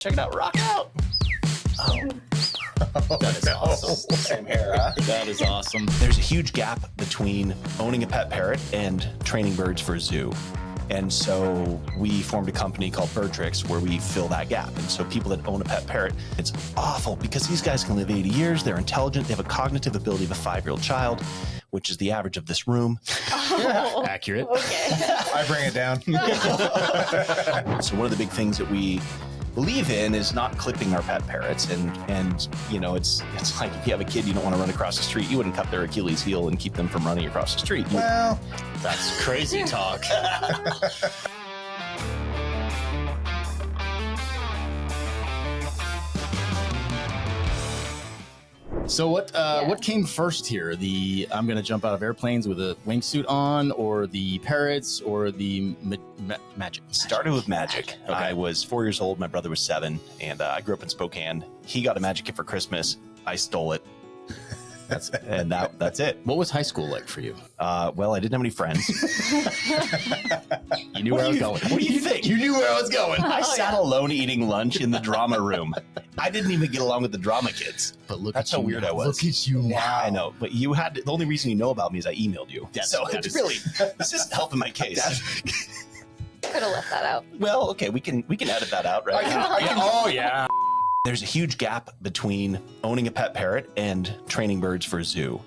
Check it out. Rock out. Oh. That is awesome. Same hair, huh? That is awesome. There's a huge gap between owning a pet parrot and training birds for a zoo. And so we formed a company called Breathtaking where we fill that gap. And so people that own a pet parrot, it's awful because these guys can live 80 years. They're intelligent. They have a cognitive ability of a 5-year-old child, which is the average of this room. Oh, Accurate. Okay. I bring it down. So one of the big things that we believe in is not clipping our pet parrots. And you know, it's like if you have a kid you don't want to run across the street, you wouldn't cut their Achilles heel and keep them from running across the street. Well, That's crazy talk. So what came first here? The I'm going to jump out of airplanes with a wingsuit on, or the parrots, or the magic? Started with magic. Okay. I was 4 years old. My brother was 7, and I grew up in Spokane. He got a magic gift for Christmas. I stole it. That's it. What was high school like for you? Well, I didn't have any friends. You knew where I was going. What do you think? You knew where I was going. I sat alone eating lunch in the drama room. I didn't even get along with the drama kids. But look That's at how you weird now. I was. Look at you now. I know, but you had the only reason you know about me is I emailed you. So that it's is- really this isn't helping my case. Could have left that out. Well, okay, we can edit that out, right? Oh yeah. There's a huge gap between owning a pet parrot and training birds for a zoo.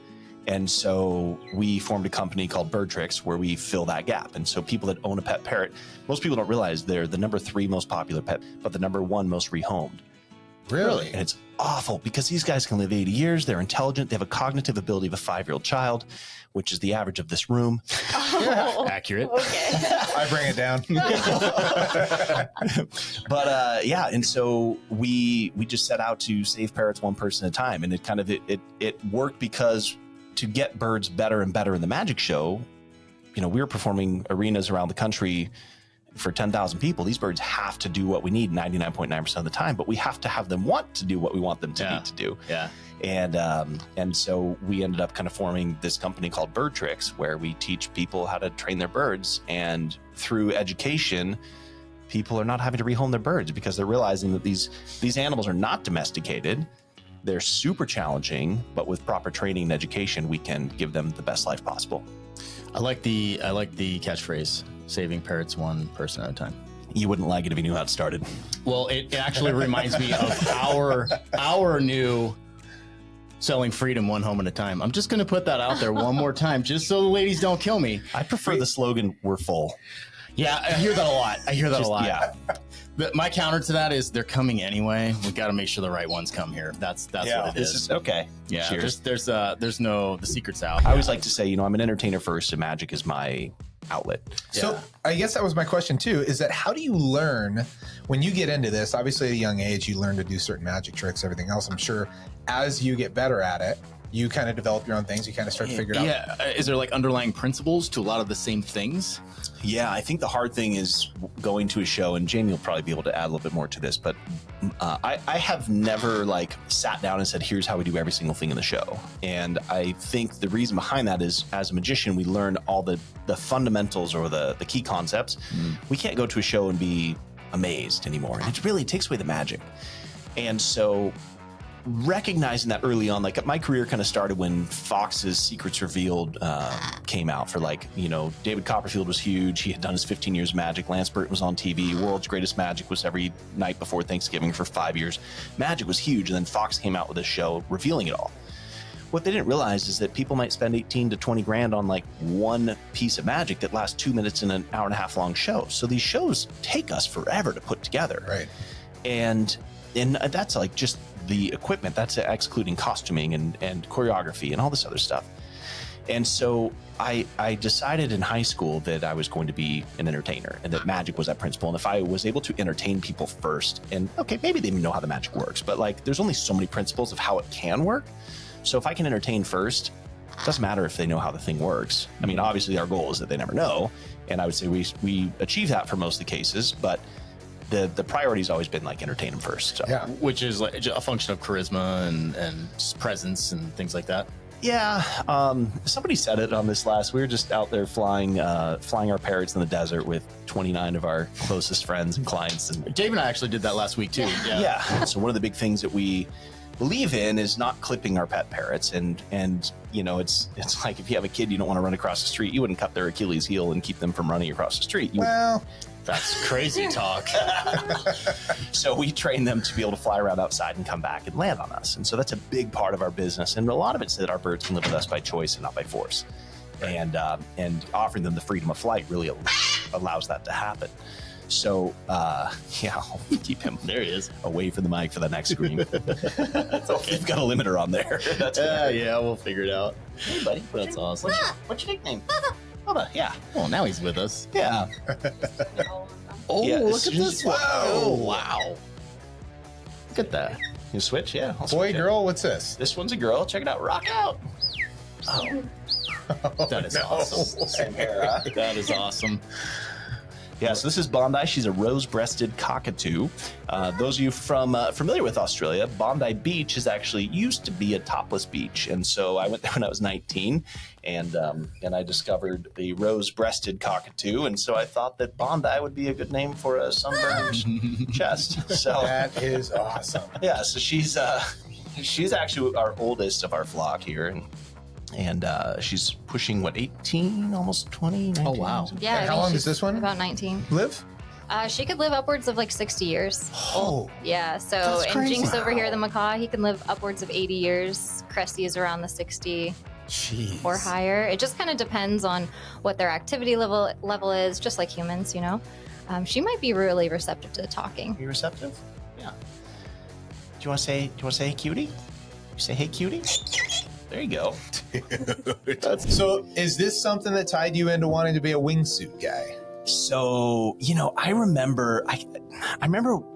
And so we formed a company called Breathtaking where we fill that gap. And so people that own a pet parrot, most people don't realize they're the number 3 most popular pet, but the number 1 most rehomed. really? And it's awful because these guys can live 80 years. They're intelligent. They have a cognitive ability of a 5-year-old child, which is the average of this room. Oh, Accurate. okay. I bring it down. But yeah, and so we just set out to save parrots one person at a time. And it worked because to get birds better and better in the magic show, you know, we were performing arenas around the country for 10,000 people. These birds have to do what we need 99.9% of the time, but we have to have them want to do what we want them to need to do. Yeah. And so we ended up kind of forming this company called Breathtaking, where we teach people how to train their birds. And through education, people are not having to rehome their birds because they're realizing that these animals are not domesticated. They're super challenging, but with proper training and education, we can give them the best life possible. I like the catchphrase, saving parrots one person at a time. You wouldn't like it if you knew how it started. Well, it actually reminds me of our new selling freedom one home at a time. I'm just going to put that out there one more time, just so the ladies don't kill me. I prefer the slogan, "We're full." Yeah, I hear that a lot. Yeah. But my counter to that is they're coming anyway. We got to make sure the right ones come here. That's what it This is. is okay. Yeah, Cheers. there's no, the secret's out. I always like to say, you know, I'm an entertainer first, and magic is my outlet. So I guess that was my question too, is that how do you learn when you get into this? Obviously at a young age, you learn to do certain magic tricks, everything else. I'm sure as you get better at it, you kind of develop your own things. You kind of start to figure it out. Yeah, is there like underlying principles to a lot of the same things? Yeah, I think the hard thing is going to a show, and Jamie will probably be able to add a little bit more to this, but I have never like sat down and said, here's how we do every single thing in the show. And I think the reason behind that is as a magician, we learn all the fundamentals or the key concepts. We can't go to a show and be amazed anymore. And it really takes away the magic. And so recognizing that early on, like my career kind of started when Fox's Secrets Revealed came out for like, you know, David Copperfield was huge. He had done his 15 years of magic. Lance Burton was on TV. World's Greatest Magic was every night before Thanksgiving for 5 years. Magic was huge. And then Fox came out with a show revealing it all. What they didn't realize is that people might spend 18 to 20 grand on like one piece of magic that lasts 2 minutes in an hour and a half long show. So these shows take us forever to put together. Right. And that's like just the equipment, that's excluding costuming and choreography and all this other stuff. And so I decided in high school that I was going to be an entertainer and that magic was that principle. And if I was able to entertain people first, and okay, maybe they even know how the magic works, but like there's only so many principles of how it can work. So if I can entertain first, it doesn't matter if they know how the thing works. I mean, obviously our goal is that they never know. And I would say we achieve that for most of the cases, but the priority's always been like entertain them first. So. Yeah. Which is like a function of charisma and just presence and things like that. Yeah, somebody said it on this last. We were just out there flying our Parrots in the desert with 29 of our closest friends and clients. And Dave and I actually did that last week too. yeah. So one of the big things that we believe in is not clipping our pet parrots, and it's like if you have a kid you don't want to run across the street, you wouldn't cut their Achilles heel and keep them from running across the street. That's crazy talk. So we train them to be able to fly around outside and come back and land on us. And so that's a big part of our business. And a lot of it's that our birds can live with us by choice and not by force. And offering them the freedom of flight really allows that to happen. So, I'll keep him There he is. away from the mic for the next scream. You've got a limiter on there. That's Yeah, we'll figure it out. Hey, buddy. That's awesome. What's your nickname? Bubba. Yeah. Well, now he's with us. Yeah. Oh, Yeah, look it's at this just- one. Whoa. Oh, wow. Look at that. You switch? Yeah. I'll Boy, switch it. girl, what's this? This one's a girl. Check it out. Rock out. Oh. That is no awesome. Same hair, huh? That is awesome. Yeah, so this is Bondi. She's a rose-breasted cockatoo. Those of you familiar with Australia, Bondi Beach is actually used to be a topless beach, and so I went there when I was 19, and I discovered the rose-breasted cockatoo, and so I thought that Bondi would be a good name for a sunburned chest. So That is awesome. yeah, so she's actually our oldest of our flock here, and she's pushing 18, almost 20. 19, Oh, wow. something. Yeah. And how long she's is this one? About 19. Live? She could live upwards of like 60 years. Oh. Yeah. So, That's and crazy. Jinx over here, the macaw, he can live upwards of 80 years. Cresty is around the 60 Jeez. or higher. It just kind of depends on what their activity level is, just like humans, you know. She might be really receptive to talking. Are you receptive? Yeah. Do you want to say hey cutie? You say hey cutie? There you go. So, is this something that tied you into wanting to be a wingsuit guy? So, I remember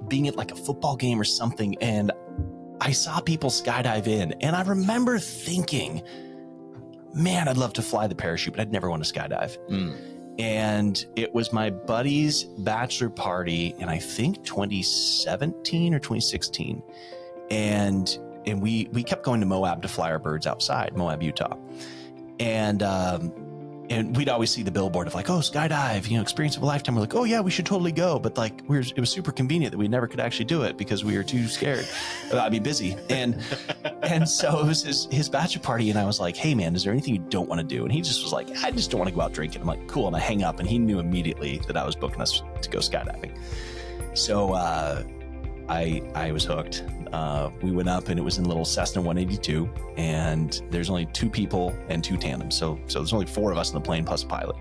being at like a football game or something, and I saw people skydive in, and I remember thinking, man, I'd love to fly the parachute, but I'd never want to skydive. And it was my buddy's bachelor party in I think 2017 or 2016. And we kept going to Moab to fly our birds outside, Moab, Utah. And we'd always see the billboard of like, oh, skydive, experience of a lifetime. We're like, oh yeah, we should totally go. But like, it was super convenient that we never could actually do it because we were too scared. I'd be busy. And so it was his bachelor party. And I was like, hey man, is there anything you don't want to do? And he just was like, I just don't want to go out drinking. I'm like, cool. And I hang up, and he knew immediately that I was booking us to go skydiving. So I was hooked. We went up, and it was in little Cessna 182, and there's only 2 people and 2 tandems. So there's only 4 of us in the plane plus a pilot.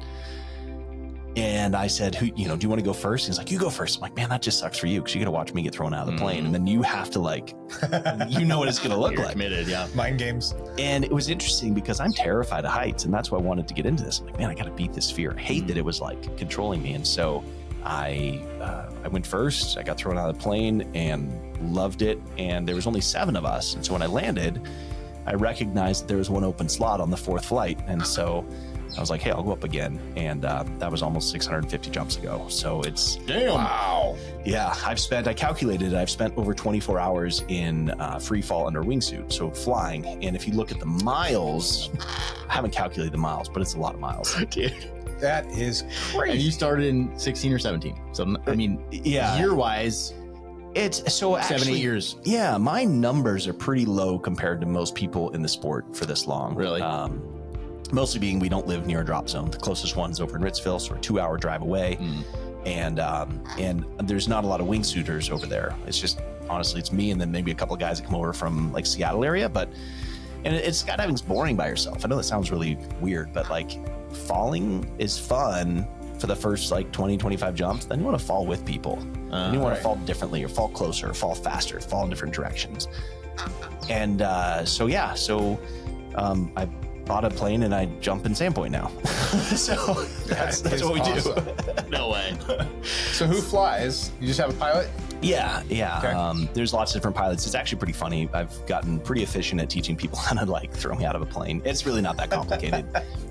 And I said, do you want to go first? He's like, you go first. I'm like, man, that just sucks for you because you got to watch me get thrown out of the plane. And then you have to what it's going to look You're like. committed, yeah. Mind games. And it was interesting because I'm terrified of heights, and that's why I wanted to get into this. I'm like, man, I got to beat this fear. I hate that it was like controlling me. And so I went first. I got thrown out of the plane and loved it. And there was only 7 of us. And so when I landed, I recognized that there was one open slot on the 4th flight. And so I was like, hey, I'll go up again. And that was almost 650 jumps ago. So it's, Damn. Wow. yeah, I've calculated I've spent over 24 hours in free fall under wingsuit. So flying. And if you look at the miles, I haven't calculated the miles, but it's a lot of miles. Dude. That is And crazy. you started in 16 or 17. So, I mean, Yeah. year-wise, It's so 7, 8 years. Yeah, my numbers are pretty low compared to most people in the sport for this long. Really? Mostly being we don't live near a drop zone. The closest one's over in Ritzville, so we're a 2-hour drive away. And there's not a lot of wingsuiters over there. It's just, honestly, it's me and then maybe a couple of guys that come over from like Seattle area. And skydiving's boring by yourself. I know that sounds really weird, but like falling is fun for the first like 20, 25 jumps. Then you want to fall with people. And you want right. to fall differently or fall closer, or fall faster, fall in different directions. And I bought a plane and I jump in Sandpoint now. So that's is what we awesome. do. No way. So who flies? You just have a pilot? Yeah. Okay. There's lots of different pilots. It's actually pretty funny. I've gotten pretty efficient at teaching people how to like throw me out of a plane. It's really not that complicated.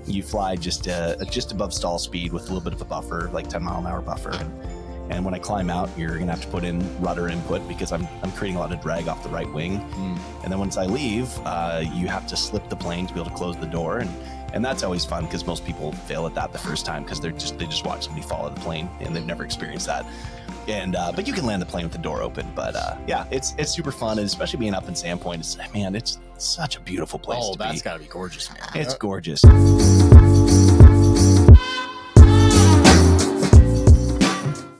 You fly just above stall speed with a little bit of a buffer, like 10-mile-an-hour buffer. And when I climb out, you're going to have to put in rudder input because I'm creating a lot of drag off the right wing. And then once I leave, you have to slip the plane to be able to close the door. And that's always fun because most people fail at that the first time because they just watch somebody fall out of the plane and they've never experienced that. And but you can land the plane with the door open. But yeah, it's super fun, and especially being up in Sandpoint. It's such a beautiful place. Oh, to that's be. got to be gorgeous, man. It's gorgeous.